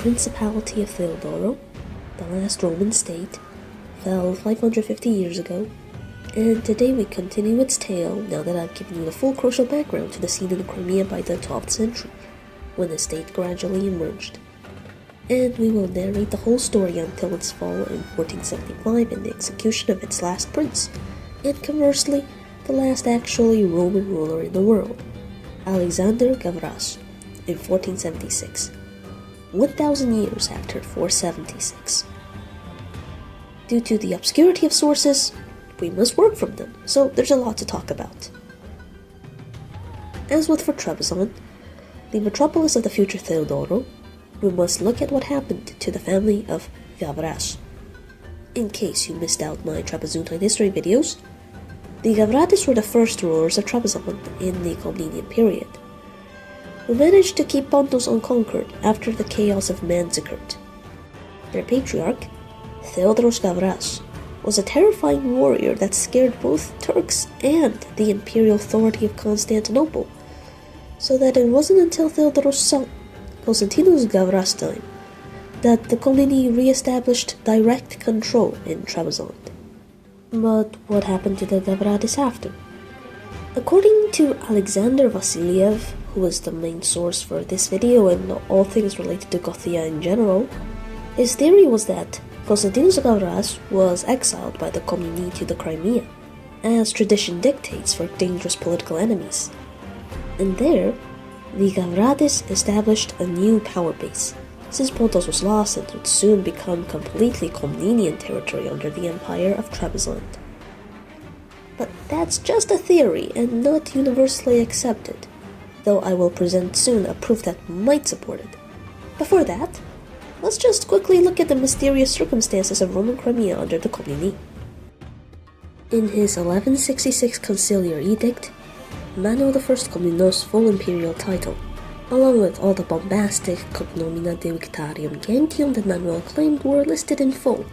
Principality of Theodoro, the last Roman state, fell 550 years ago, and today we continue its tale now that I've given you the full crucial background to the scene in Crimea by the 12th century, when the state gradually emerged. And we will narrate the whole story until its fall in 1475 and the execution of its last prince, and conversely, the last actually Roman ruler in the world, Alexios Gabras, in 1476, 1,000 years after 476. Due to the obscurity of sources, we must work from them, so there's a lot to talk about. As with for Trebizond, the metropolis of the future Theodoro, we must look at what happened to the family of Gabras. In case you missed out my Trapezuntine history videos, the Gavradis were the first rulers of Trebizond in the Komnenian period, who managed to keep Pontus unconquered after the chaos of Mangup. Their patriarch, Theodoros Gabras, was a terrifying warrior that scared both Turks and the imperial authority of Constantinople, so that it wasn't until Theodoros' son, Konstantinos Gavras' time, that the Komneni re-established direct control in Trebizond. But what happened to the Gavradis after? According to Alexander Vasiliev, who is the main source for this video and all things related to Gothia in general, his theory was that Konstantinos Gavras was exiled by the Komneni to the Crimea, as tradition dictates for dangerous political enemies. And there, the Gavradis established a new power base, since Pontus was lost and would soon become completely Komnenian territory under the Empire of Trebizond. But that's just a theory and not universally accepted, though I will present soon a proof that might support it. Before that, let's just quickly look at the mysterious circumstances of Roman Crimea under the Komneni. In his 1166 conciliar edict, Manuel I Komnenos' full imperial title, along with all the bombastic cognomina delictarium gentium that Manuel claimed, were listed in full,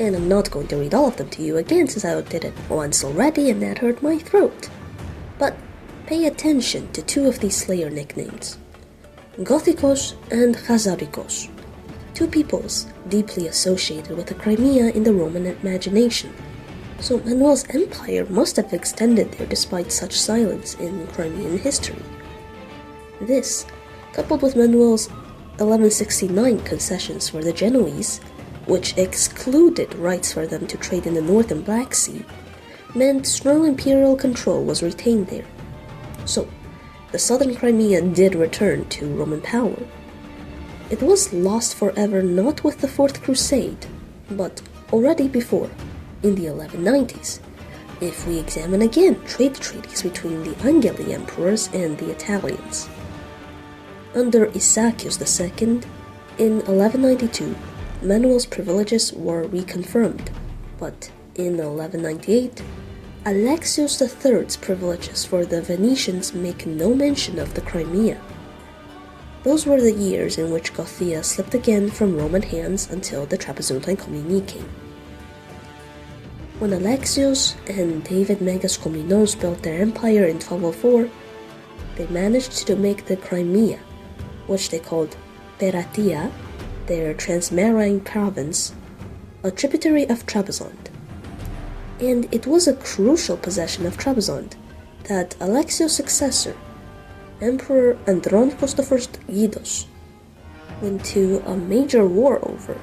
and I'm not going to read all of them to you again since I did it once already and that hurt my throat. But pay attention to two of these slayer nicknames, Gothicos and Khazarikos, two peoples deeply associated with the Crimea in the Roman imagination, so Manuel's empire must have extended there despite such silence in Crimean history. This, coupled with Manuel's 1169 concessions for the Genoese, which excluded rights for them to trade in the northern Black Sea, meant strong imperial control was retained there. So, the southern Crimea did return to Roman power. It was lost forever not with the Fourth Crusade, but already before, in the 1190s, if we examine again trade treaties between the Angeli emperors and the Italians. Under Isaakios II, in 1192, Manuel's privileges were reconfirmed, but in 1198, Alexios III's privileges for the Venetians make no mention of the Crimea. Those were the years in which Gothia slipped again from Roman hands until the Trapezuntine Komneni came. When Alexios and David Megas Komnenos built their empire in 1204, they managed to make the Crimea, which they called Perateia, their transmarine province, a tributary of Trebizond. And it was a crucial possession of Trebizond that Alexios' successor, Emperor Andronikos I Gidos, went to a major war over.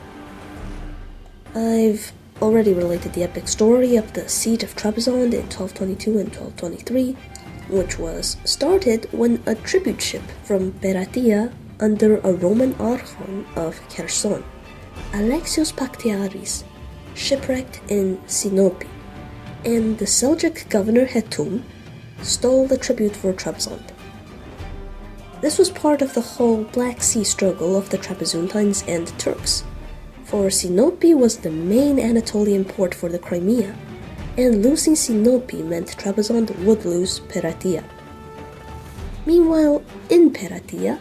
I've already related the epic story of the siege of Trebizond in 1222 and 1223, which was started when a tribute ship from Perateia under a Roman archon of Kherson, Alexios Paktiaris, shipwrecked in Sinope, and the Seljuk governor Hetum stole the tribute for Trebizond. This was part of the whole Black Sea struggle of the Trapezuntines and Turks, for Sinope was the main Anatolian port for the Crimea, and losing Sinope meant Trebizond would lose Perateia. Meanwhile, in Perateia,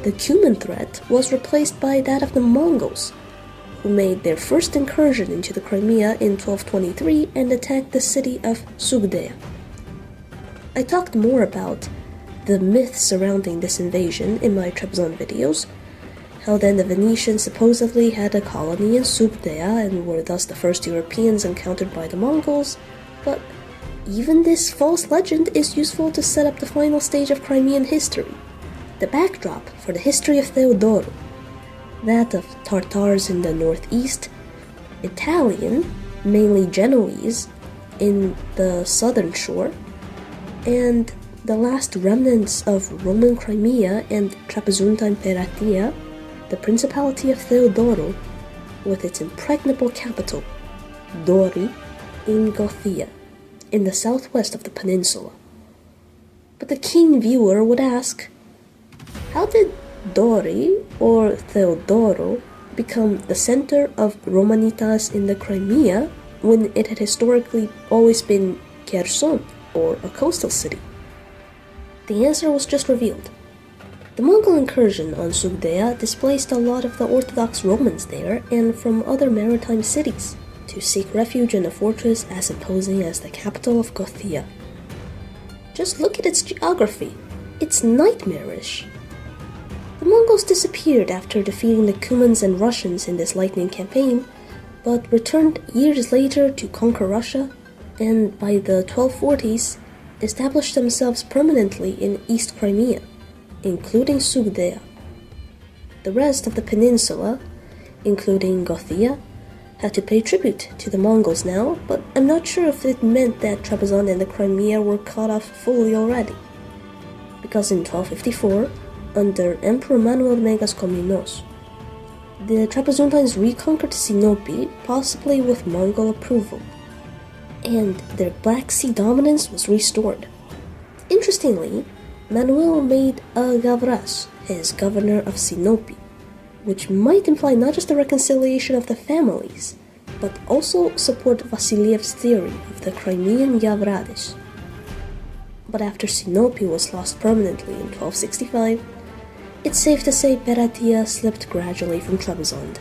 the Cuman threat was replaced by that of the Mongols, who made their first incursion into the Crimea in 1223 and attacked the city of Sugdea. I talked more about the myths surrounding this invasion in my Trebizond videos. how then the Venetians supposedly had a colony in Gothia and were thus the first Europeans encountered by the Mongols, but even this false legend is useful to set up the final stage of Crimean history, the backdrop for the history of Theodoro, that of Tartars in the northeast, Italian, mainly Genoese, in the southern shore, and the last remnants of Roman Crimea and Trapezuntine Perateia, the Principality of Theodoro, with its impregnable capital, Dori, in Gothia, in the southwest of the peninsula. But the keen viewer would ask, how did Dori, or Theodoro, become the center of Romanitas in the Crimea when it had historically always been Kherson, or a coastal city? The answer was just revealed. The Mongol incursion on Gothia displaced a lot of the Orthodox Romans there and from other maritime cities to seek refuge in a fortress as imposing as the capital of Gothia. Just look at its geography. It's nightmarish. The Mongols disappeared after defeating the Cumans and Russians in this lightning campaign, but returned years later to conquer Russia, and by the 1240s, established themselves permanently in East Crimea, including Gothia. The rest of the peninsula, including Gothia, had to pay tribute to the Mongols now, but I'm not sure if it meant that Trebizond and the Crimea were cut off fully already. Because in 1254, under Emperor Manuel Megas Komnenos, the Trapezuntines reconquered Sinope, possibly with Mongol approval, and their Black Sea dominance was restored. Interestingly, Manuel made Gabras his governor of Sinope, which might imply not just the reconciliation of the families, but also support Vasiliev's theory of the Crimean Yavrades. But after Sinope was lost permanently in 1265, it's safe to say Perateia slipped gradually from Trebizond.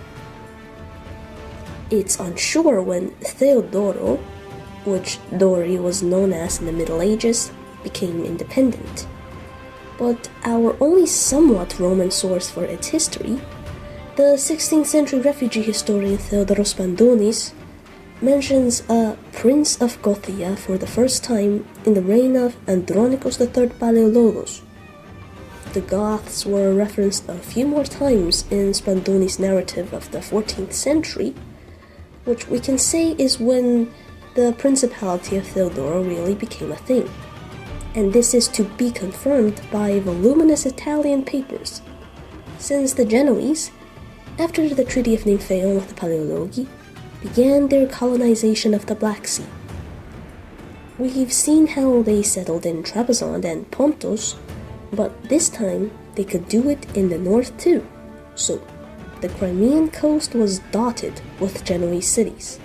It's unsure when Theodoro, which Dori was known as in the Middle Ages, became independent. But our only somewhat Roman source for its history, the 16th century refugee historian Theodoros Pandounis, mentions a prince of Gothia for the first time in the reign of Andronikos III Palaeologos. The Goths were referenced a few more times in Spandounis' narrative of the 14th century, which we can say is when the Principality of Theodoro really became a thing. And this is to be confirmed by voluminous Italian papers, since the Genoese, after the Treaty of Nymphaeon with the Palaeologi, began their colonization of the Black Sea. We've seen how they settled in Trebizond and Pontus, but this time they could do it in the north too, so the Crimean coast was dotted with Genoese cities.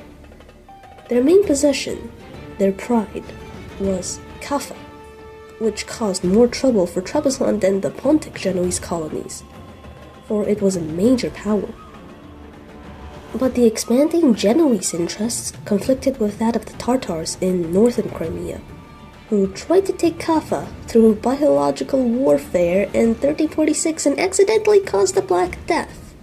Their main possession, their pride, was Kaffa, which caused more trouble for Trebizond than the Pontic Genoese colonies, for it was a major power. But the expanding Genoese interests conflicted with that of the Tartars in northern Crimea, who tried to take Kaffa through biological warfare in 1346 and accidentally caused the Black Death.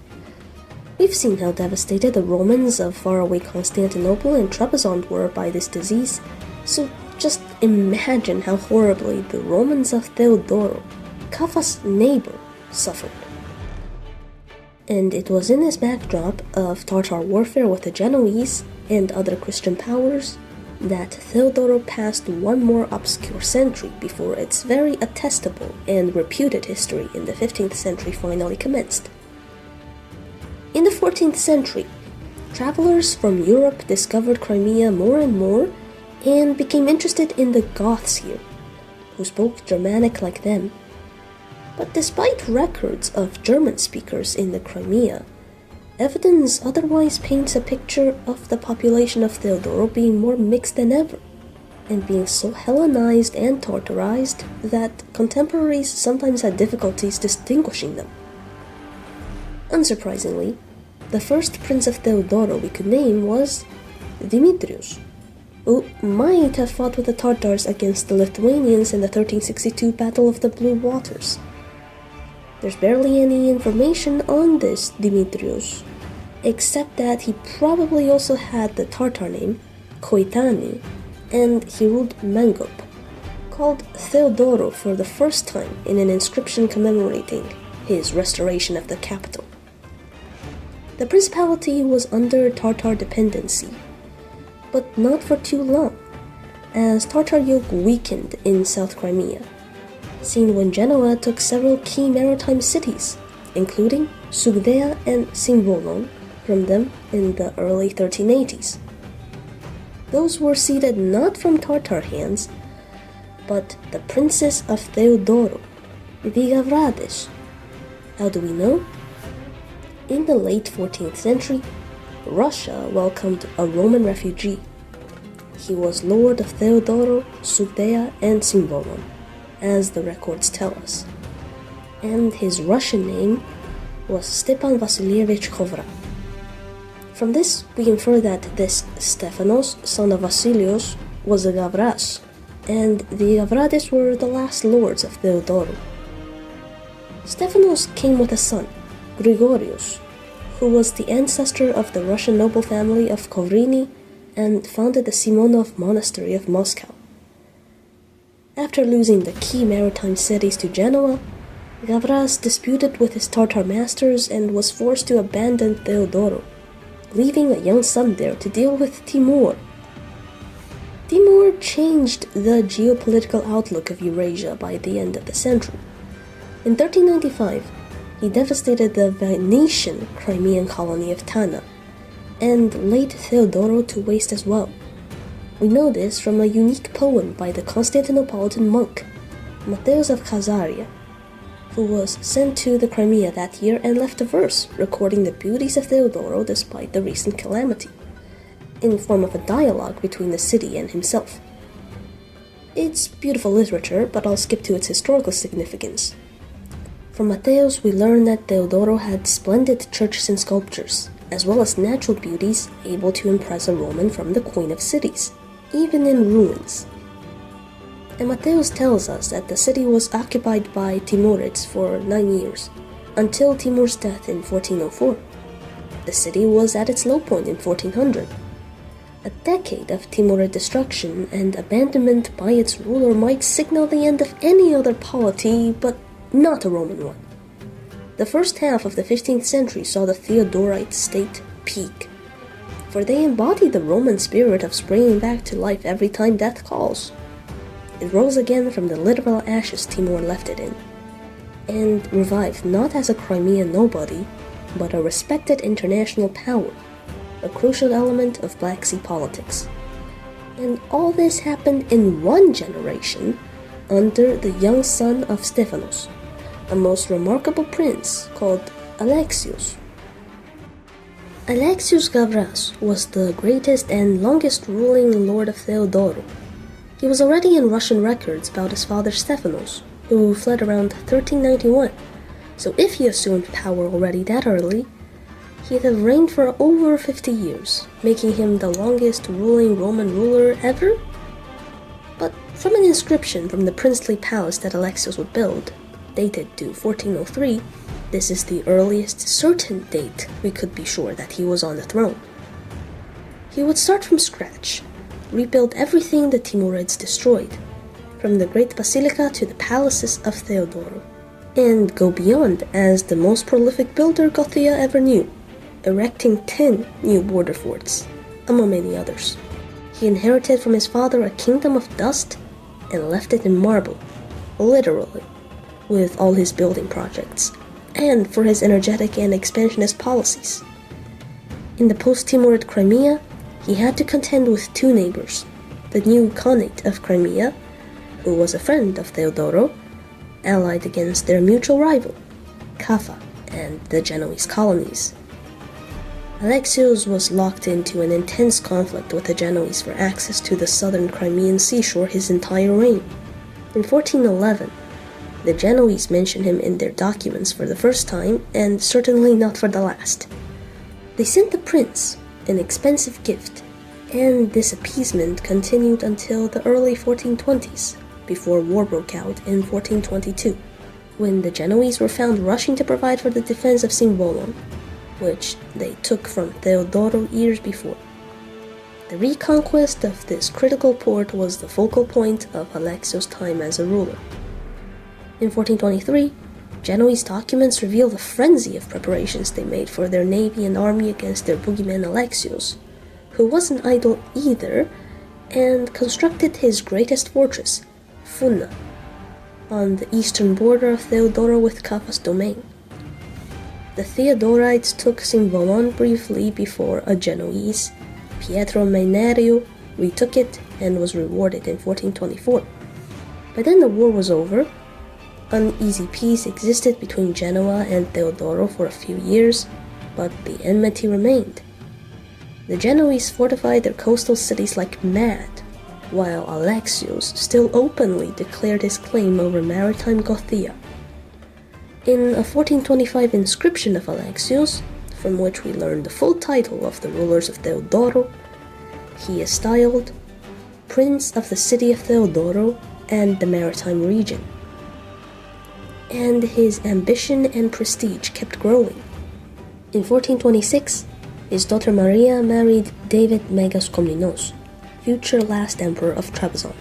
We've seen how devastated the Romans of faraway Constantinople and Trebizond were by this disease, so just imagine how horribly the Romans of Theodoro, Kaffa's neighbor, suffered. And it was in this backdrop of Tartar warfare with the Genoese and other Christian powers that Theodoro passed one more obscure century before its very attestable and reputed history in the 15th century finally commenced. In the 14th century, travelers from Europe discovered Crimea more and more and became interested in the Goths here, who spoke Germanic like them. But despite records of German speakers in the Crimea, evidence otherwise paints a picture of the population of Theodoro being more mixed than ever, and being so Hellenized and Tartarized that contemporaries sometimes had difficulties distinguishing them. Unsurprisingly, the first prince of Theodoro we could name was Demetrius, who might have fought with the Tartars against the Lithuanians in the 1362 Battle of the Blue Waters. There's barely any information on this Dimitrios, except that he probably also had the Tartar name Koitani, and he ruled Mangup, called Theodoro for the first time in an inscription commemorating his restoration of the capital. The principality was under Tartar dependency, but not for too long, as Tartar yoke weakened in South Crimea, seen when Genoa took several key maritime cities, including Sugdea and Simbolon, from them in the early 1380s. Those were ceded not from Tartar hands, but the Princes of Theodoro, the Gavrades. How do we know? In the late 14th century, Russia welcomed a Roman refugee. He was Lord of Theodoro, Sugdea, and Simbolon, as the records tell us, and his Russian name was Stepan Vasilievich Kovra. From this, we infer that this Stephanos, son of Vasilios, was a Gavras, and the Gavrades were the last lords of Theodoro. Stephanos came with a son, Grigorios, who was the ancestor of the Russian noble family of Kovrini and founded the Simonov monastery of Moscow. After losing the key maritime cities to Genoa, Gavras disputed with his Tartar masters and was forced to abandon Theodoro, leaving a young son there to deal with Timur. Timur changed the geopolitical outlook of Eurasia by the end of the century. In 1395, he devastated the Venetian Crimean colony of Tana, and laid Theodoro to waste as well. We know this from a unique poem by the Constantinopolitan monk, Mattheos of Khazaria, who was sent to the Crimea that year and left a verse recording the beauties of Theodoro despite the recent calamity, in form of a dialogue between the city and himself. It's beautiful literature, but I'll skip to its historical significance. From Mattheos, we learn that Theodoro had splendid churches and sculptures, as well as natural beauties able to impress a Roman from the Queen of Cities, even in ruins. And Mattheos tells us that the city was occupied by Timurids for 9 years, until Timur's death in 1404. The city was at its low point in 1400. A decade of Timurid destruction and abandonment by its ruler might signal the end of any other polity, but not a Roman one. The first half of the 15th century saw the Theodorite state peak, for they embodied the Roman spirit of springing back to life every time death calls. It rose again from the literal ashes Timur left it in, and revived not as a Crimean nobody, but a respected international power, a crucial element of Black Sea politics. And all this happened in one generation, under the young son of Stephanos, a most remarkable prince called Alexios. Alexios Gabras was the greatest and longest ruling lord of Theodoro. He was already in Russian records about his father Stephanos, who fled around 1391, so if he assumed power already that early, he'd have reigned for over 50 years, making him the longest ruling Roman ruler ever? But from an inscription from the princely palace that Alexios would build, dated to 1403, this is the earliest certain date we could be sure that he was on the throne. He would start from scratch, rebuild everything the Timurids destroyed, from the great basilica to the palaces of Theodoro, and go beyond as the most prolific builder Gothia ever knew, erecting 10 new border forts, among many others. He inherited from his father a kingdom of dust and left it in marble, literally, with all his building projects, and for his energetic and expansionist policies. In the post-Timurid Crimea, he had to contend with two neighbors, the new Khanate of Crimea, who was a friend of Theodoro, allied against their mutual rival, Kaffa, and the Genoese colonies. Alexios was locked into an intense conflict with the Genoese for access to the southern Crimean seashore his entire reign. In 1411, the Genoese mention him in their documents for the first time, and certainly not for the last. They sent the prince an expensive gift, and this appeasement continued until the early 1420s, before war broke out in 1422. when the Genoese were found rushing to provide for the defense of Cimbolon, which they took from Theodoro years before. The reconquest of this critical port was the focal point of Alexios' time as a ruler. In 1423, Genoese documents reveal the frenzy of preparations they made for their navy and army against their boogeyman Alexios, who wasn't idle either, and constructed his greatest fortress, Funna, on the eastern border of Theodoro with Kaffa's domain. The Theodorites took Cimbolon briefly before a Genoese, Pietro Mainerio, retook it and was rewarded in 1424. By then the war was over. Uneasy peace existed between Genoa and Theodoro for a few years, but the enmity remained. The Genoese fortified their coastal cities like mad, while Alexios still openly declared his claim over maritime Gothia. In a 1425 inscription of Alexios, from which we learn the full title of the rulers of Theodoro, he is styled Prince of the city of Theodoro and the maritime region. And his ambition and prestige kept growing. In 1426, his daughter Maria married David Megas Komnenos, future last emperor of Trebizond.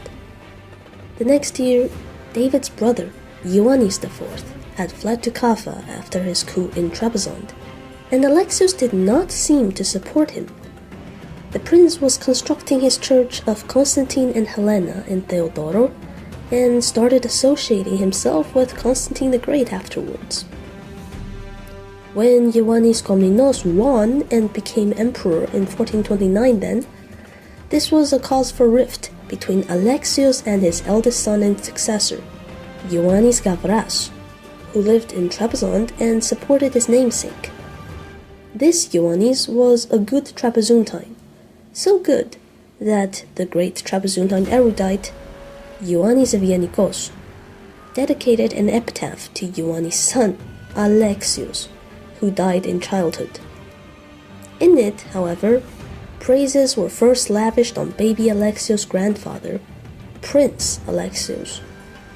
The next year, David's brother, Ioannis IV, had fled to Kaffa after his coup in Trebizond, and Alexios did not seem to support him. The prince was constructing his church of Constantine and Helena in Theodoro, and started associating himself with Constantine the Great afterwards. When Ioannis Komnenos won and became emperor in 1429 then, this was a cause for rift between Alexios and his eldest son and successor, Ioannis Gabras, who lived in Trebizond and supported his namesake. This Ioannis was a good Trapezuntine, so good that the great Trapezuntine erudite Ioannis of Ionikos dedicated an epitaph to Ioannis' son, Alexios, who died in childhood. In it, however, praises were first lavished on baby Alexios' grandfather, Prince Alexios,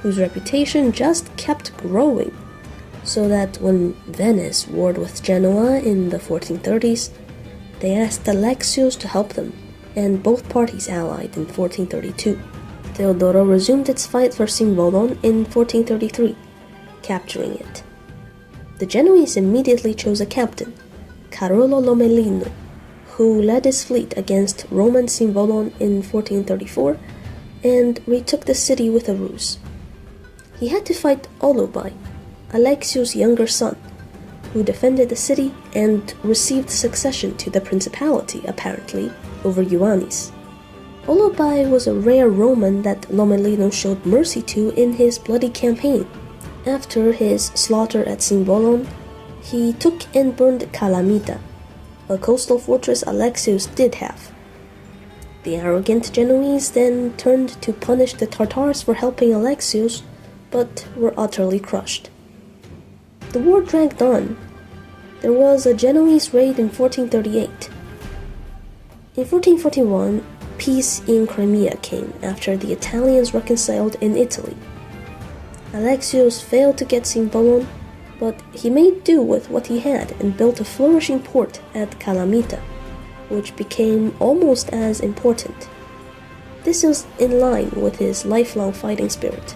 whose reputation just kept growing, so that when Venice warred with Genoa in the 1430s, they asked Alexios to help them, and both parties allied in 1432. Theodoro resumed its fight for Cimbolon in 1433, capturing it. The Genoese immediately chose a captain, Carolo Lomellino, who led his fleet against Roman Cimbolon in 1434 and retook the city with a ruse. He had to fight Olobei, Alexios' younger son, who defended the city and received succession to the principality, apparently, over Ioannis. Olobei was a rare Roman that Lomellino showed mercy to in his bloody campaign. After his slaughter at Cimbolon, he took and burned Calamita, a coastal fortress Alexios did have. The arrogant Genoese then turned to punish the Tartars for helping Alexios, but were utterly crushed. The war dragged on. There was a Genoese raid in 1438. In 1441, peace in Crimea came after the Italians reconciled in Italy. Alexios failed to get Cimbolon, but he made do with what he had and built a flourishing port at Calamita, which became almost as important. This was in line with his lifelong fighting spirit,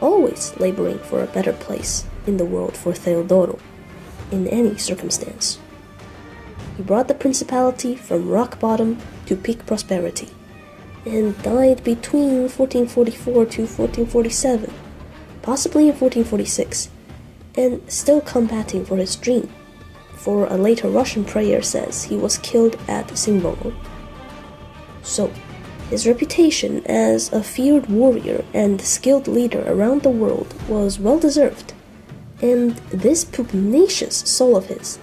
always laboring for a better place in the world for Theodoro, in any circumstance. He brought the principality from rock bottom to peak prosperity, and died between 1444 to 1447, possibly in 1446, and still combating for his dream, for a later Russian prayer says he was killed at Cimbolon. So, his reputation as a feared warrior and skilled leader around the world was well deserved, and this pugnacious soul of his,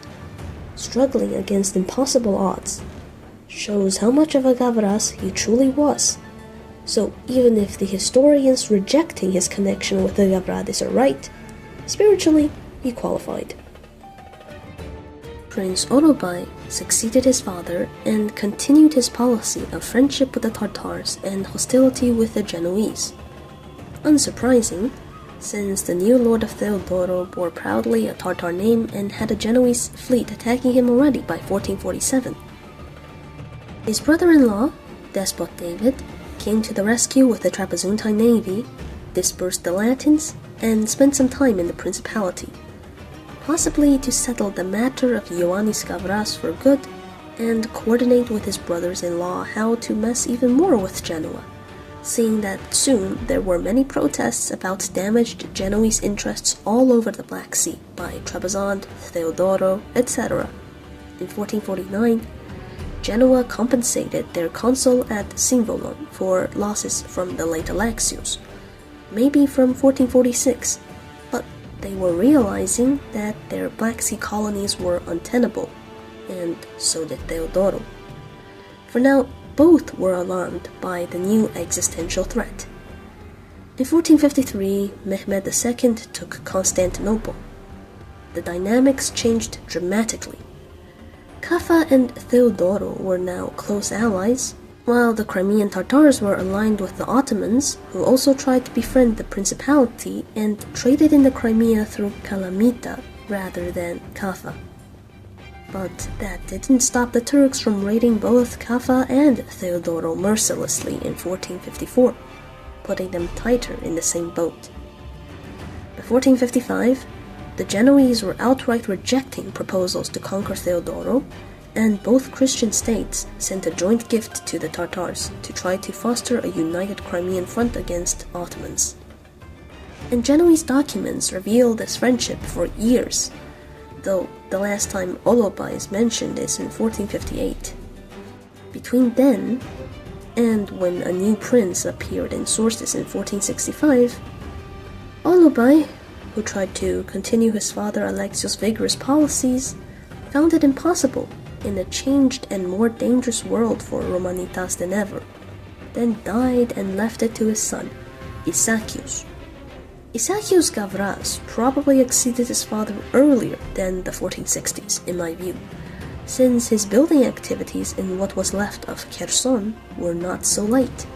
struggling against impossible odds, shows how much of a Gabras he truly was. So even if the historians rejecting his connection with the Gabradis are right, spiritually he qualified. Prince Olobei succeeded his father and continued his policy of friendship with the Tartars and hostility with the Genoese. Unsurprising, since the new lord of Theodoro bore proudly a Tartar name and had a Genoese fleet attacking him already by 1447. His brother-in-law, Despot David, came to the rescue with the Trapezuntine navy, dispersed the Latins, and spent some time in the Principality, possibly to settle the matter of Alexios Gabras for good and coordinate with his brothers-in-law how to mess even more with Genoa, seeing that soon there were many protests about damaged Genoese interests all over the Black Sea by Trebizond, Theodoro, etc. In 1449, Genoa compensated their consul at Simvolon for losses from the late Alexios, maybe from 1446, but they were realizing that their Black Sea colonies were untenable, and so did Theodoro. For now, both were alarmed by the new existential threat. In 1453, Mehmed II took Constantinople. The dynamics changed dramatically. Kaffa and Theodoro were now close allies, while the Crimean Tartars were aligned with the Ottomans, who also tried to befriend the Principality and traded in the Crimea through Kalamita rather than Kaffa. But that didn't stop the Turks from raiding both Kaffa and Theodoro mercilessly in 1454, putting them tighter in the same boat. By 1455, the Genoese were outright rejecting proposals to conquer Theodoro, and both Christian states sent a joint gift to the Tartars to try to foster a united Crimean front against Ottomans. And Genoese documents reveal this friendship for years, though the last time Olobei is mentioned is in 1458. Between then and when a new prince appeared in sources in 1465, Olobei, who tried to continue his father Alexios' vigorous policies, found it impossible in a changed and more dangerous world for Romanitas than ever, then died and left it to his son, Isaakios. Isaakios Gabras probably exceeded his father earlier than the 1460s, in my view, since his building activities in what was left of Kherson were not so late.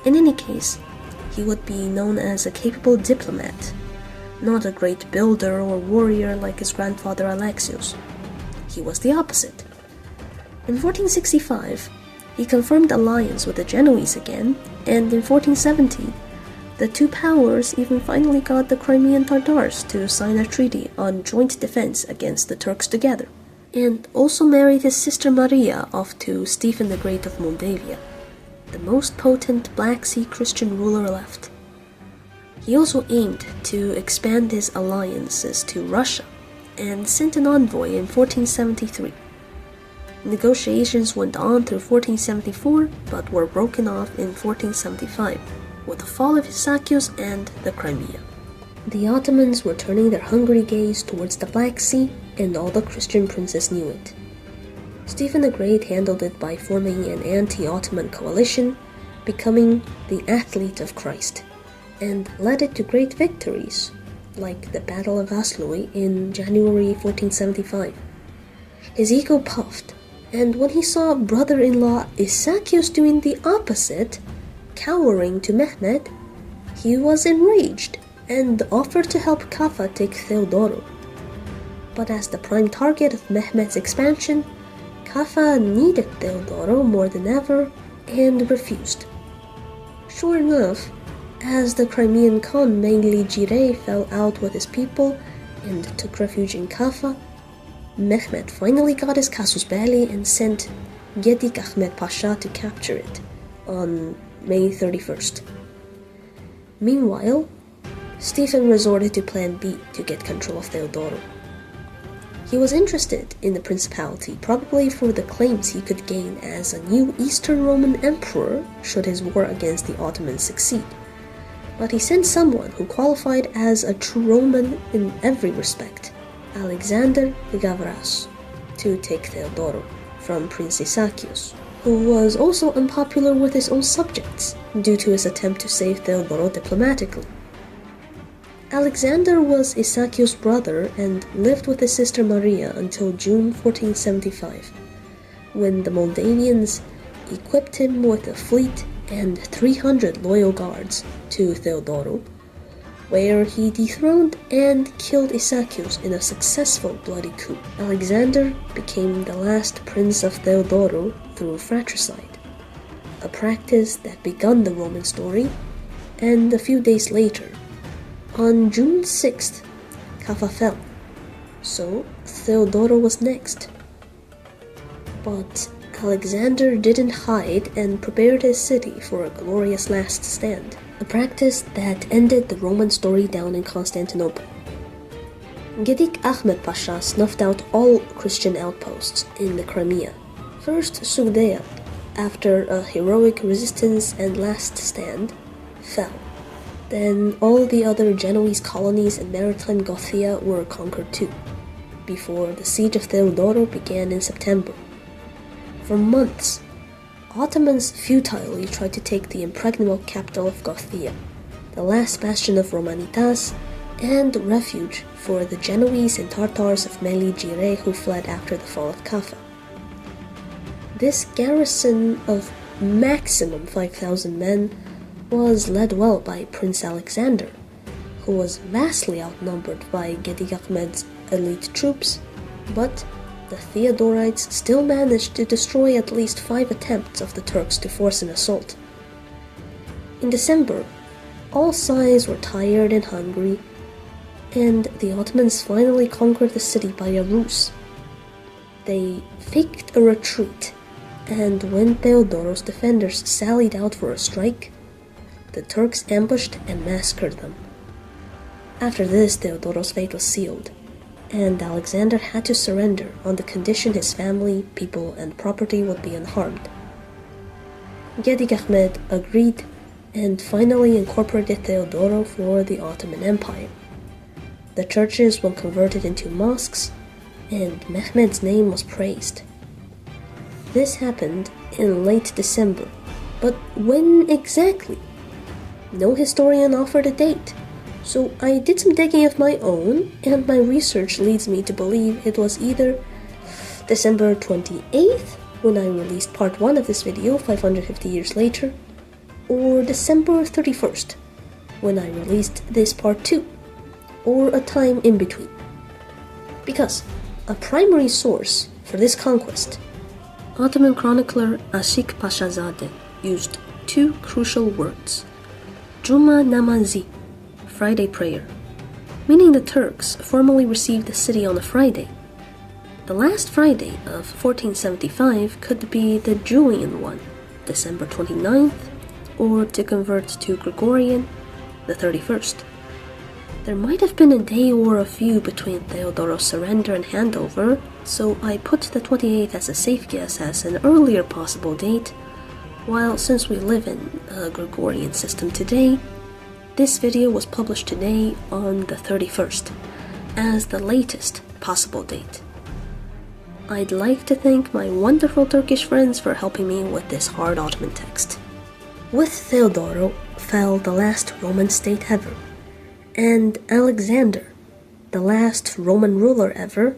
In any case, he would be known as a capable diplomat, not a great builder or warrior like his grandfather Alexios. He was the opposite. In 1465, he confirmed alliance with the Genoese again, and in 1470, the two powers even finally got the Crimean Tartars to sign a treaty on joint defense against the Turks together, and also married his sister Maria off to Stephen the Great of Moldavia, the most potent Black Sea Christian ruler left. He also aimed to expand his alliances to Russia and sent an envoy in 1473. Negotiations went on through 1474 but were broken off in 1475 with the fall of Isaakios and the Crimea. The Ottomans were turning their hungry gaze towards the Black Sea, and all the Christian princes knew it. Stephen the Great handled it by forming an anti-Ottoman coalition, becoming the athlete of Christ, and led it to great victories, like the Battle of Vaslui in January 1475. His ego puffed, and when he saw brother-in-law Isaakios doing the opposite, cowering to Mehmed, he was enraged and offered to help Kaffa take Theodoro. But as the prime target of Mehmed's expansion, Kaffa needed Theodoro more than ever and refused. Sure enough, as the Crimean Khan Mengli Jireh fell out with his people and took refuge in Kaffa, Mehmed finally got his casus belli and sent Gedik Ahmed Pasha to capture it on May 31st. Meanwhile, Stephen resorted to Plan B to get control of Theodoro. He was interested in the Principality, probably for the claims he could gain as a new Eastern Roman emperor should his war against the Ottomans succeed. But he sent someone who qualified as a true Roman in every respect, Alexander Gabras, to take Theodoro from Prince Isaakios, who was also unpopular with his own subjects due to his attempt to save Theodoro diplomatically. Alexander was Isaakios' brother and lived with his sister Maria until June 1475, when the Moldavians equipped him with a fleet and 300 loyal guards to Theodoro, where he dethroned and killed Isaakios in a successful bloody coup. Alexander became the last prince of Theodoro through fratricide, a practice that began the Roman story, and a few days later, on June 6th, Kaffa fell, so Theodoro was next. But Alexander didn't hide and prepared his city for a glorious last stand, a practice that ended the Roman story down in Constantinople. Gedik Ahmed Pasha snuffed out all Christian outposts in the Crimea. First Sugdea, after a heroic resistance and last stand, fell. Then all the other Genoese colonies in maritime Gothia were conquered too, before the siege of Theodoro began in September. For months, Ottomans futilely tried to take the impregnable capital of Gothia, the last bastion of Romanitas, and refuge for the Genoese and Tartars of Meli Gire who fled after the fall of Kaffa. This garrison of maximum 5,000 men was led well by Prince Alexander, who was vastly outnumbered by Gedik Ahmed's elite troops, but the Theodorites still managed to destroy at least 5 attempts of the Turks to force an assault. In December, all sides were tired and hungry, and the Ottomans finally conquered the city by a ruse. They faked a retreat, and when Theodoro's defenders sallied out for a strike, the Turks ambushed and massacred them. After this, Theodoro's fate was sealed, and Alexander had to surrender on the condition his family, people, and property would be unharmed. Gedik Ahmed agreed and finally incorporated Theodoro for the Ottoman Empire. The churches were converted into mosques, and Mehmed's name was praised. This happened in late December, but when exactly? No historian offered a date, so I did some digging of my own, and my research leads me to believe it was either December 28th, when I released part 1 of this video 550 years later, or December 31st, when I released this part 2, or a time in between. Because a primary source for this conquest, Ottoman chronicler Ashik Pashazadeh, used 2 crucial words: Juma Namazi, Friday prayer, meaning the Turks formally received the city on a Friday. The last Friday of 1475 could be the Julian one, December 29th, or to convert to Gregorian, the 31st. There might have been a day or a few between Theodoro's surrender and handover, so I put the 28th as a safe guess as an earlier possible date, while since we live in a Gregorian system today, this video was published today on the 31st, as the latest possible date. I'd like to thank my wonderful Turkish friends for helping me with this hard Ottoman text. With Theodoro fell the last Roman state ever, and Alexander, the last Roman ruler ever,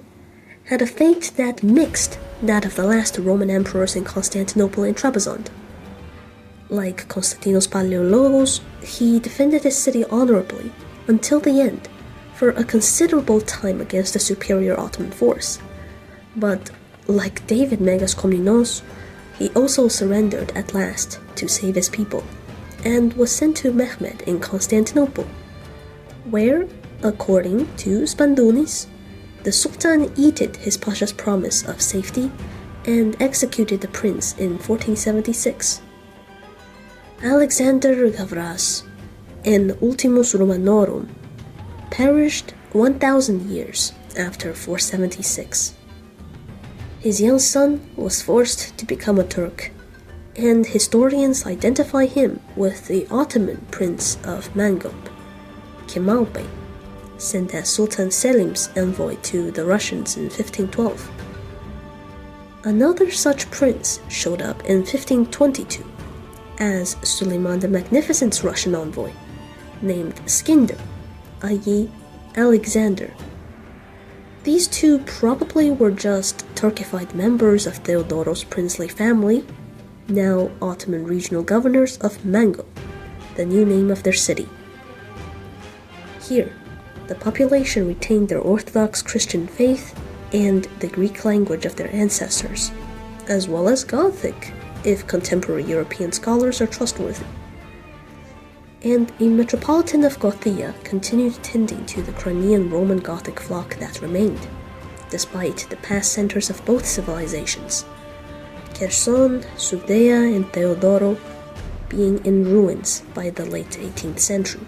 had a fate that mixed that of the last Roman emperors in Constantinople and Trebizond. Like Constantinos Palaiologos, he defended his city honorably until the end for a considerable time against a superior Ottoman force. But like David Megas Komnenos, he also surrendered at last to save his people, and was sent to Mehmed in Constantinople, where, according to Spandunis, the Sultan heeded his Pasha's promise of safety and executed the prince in 1476. Alexander Gabras, in Ultimus Romanorum, perished 1,000 years after 476. His young son was forced to become a Turk, and historians identify him with the Ottoman prince of Mangup, Olobei, sent as Sultan Selim's envoy to the Russians in 1512. Another such prince showed up in 1522 as Suleiman the Magnificent's Russian envoy, named Skinder, i.e. Alexander. These two probably were just Turkified members of Theodoro's princely family, now Ottoman regional governors of Mangup, the new name of their city. Here, the population retained their Orthodox Christian faith and the Greek language of their ancestors, as well as Gothic, if contemporary European scholars are trustworthy. And a metropolitan of Gothia continued tending to the Crimean Roman Gothic flock that remained, despite the past centers of both civilizations, Kherson, Sugdea, and Theodoro, being in ruins by the late 18th century.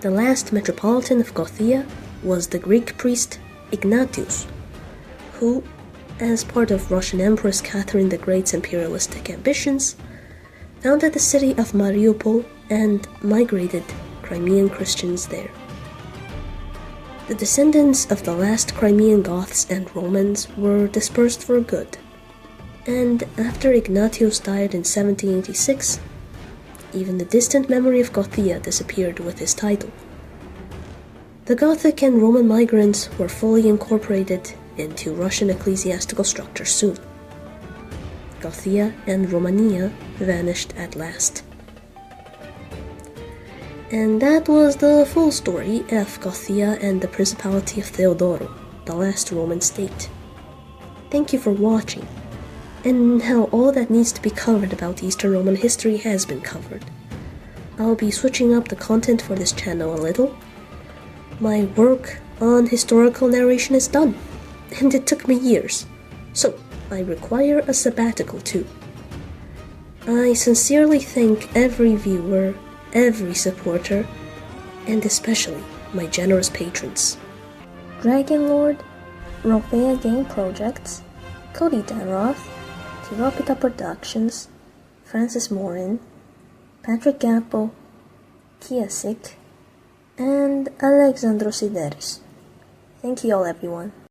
The last metropolitan of Gothia was the Greek priest Ignatius, who, as part of Russian Empress Catherine the Great's imperialistic ambitions, founded the city of Mariupol and migrated Crimean Christians there. The descendants of the last Crimean Goths and Romans were dispersed for good, and after Ignatius died in 1786, even the distant memory of Gothia disappeared with his title. The Gothic and Roman migrants were fully incorporated into Russian ecclesiastical structure soon. Gothia and Romania vanished at last. And that was the full story of Gothia and the Principality of Theodoro, the last Roman state. Thank you for watching. And now all that needs to be covered about Eastern Roman history has been covered. I'll be switching up the content for this channel a little. My work on historical narration is done, and it took me years, so I require a sabbatical too. I sincerely thank every viewer, every supporter, and especially my generous patrons. Dragon Lord, Rovea Game Projects, Cody Danroth, Tiropita Productions, Francis Morin, Patrick Gampo, Kiasik, and Alexandros Sideris. Thank you all, everyone.